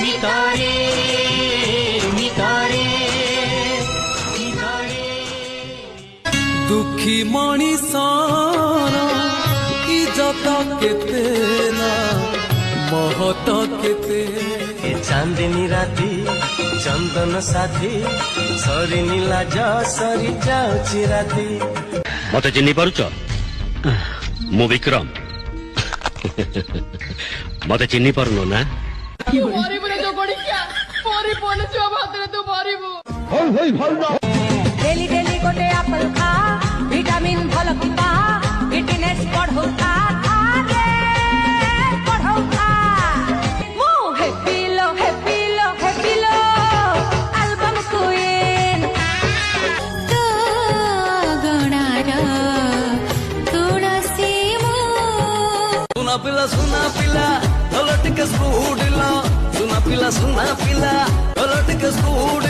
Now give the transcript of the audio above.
নিকারে নিকারে দুঃখী মଣିষর ইজ্জত কেতে না মহত কেতে এ চাঁদিনী রাতি চন্দন সাথী সরিনি লাজ সরি যাଉଛି রাতি। মতে চিহ্নি পাରୁଛ ମୁଁ ବିକ୍ରମ ମତେ ଚିହ୍ନି ପାରୁନ ନା? डेली डेली गोटे एप्पल खा विटामिन भल कि पा फिटनेस बढ़ौता बढ़ौता मो हैप्पी लो एल्बम क्वीन तो गणार तुलसी मो सुना पिला लटके स्कूड ला सुना पिला लटके स्कूड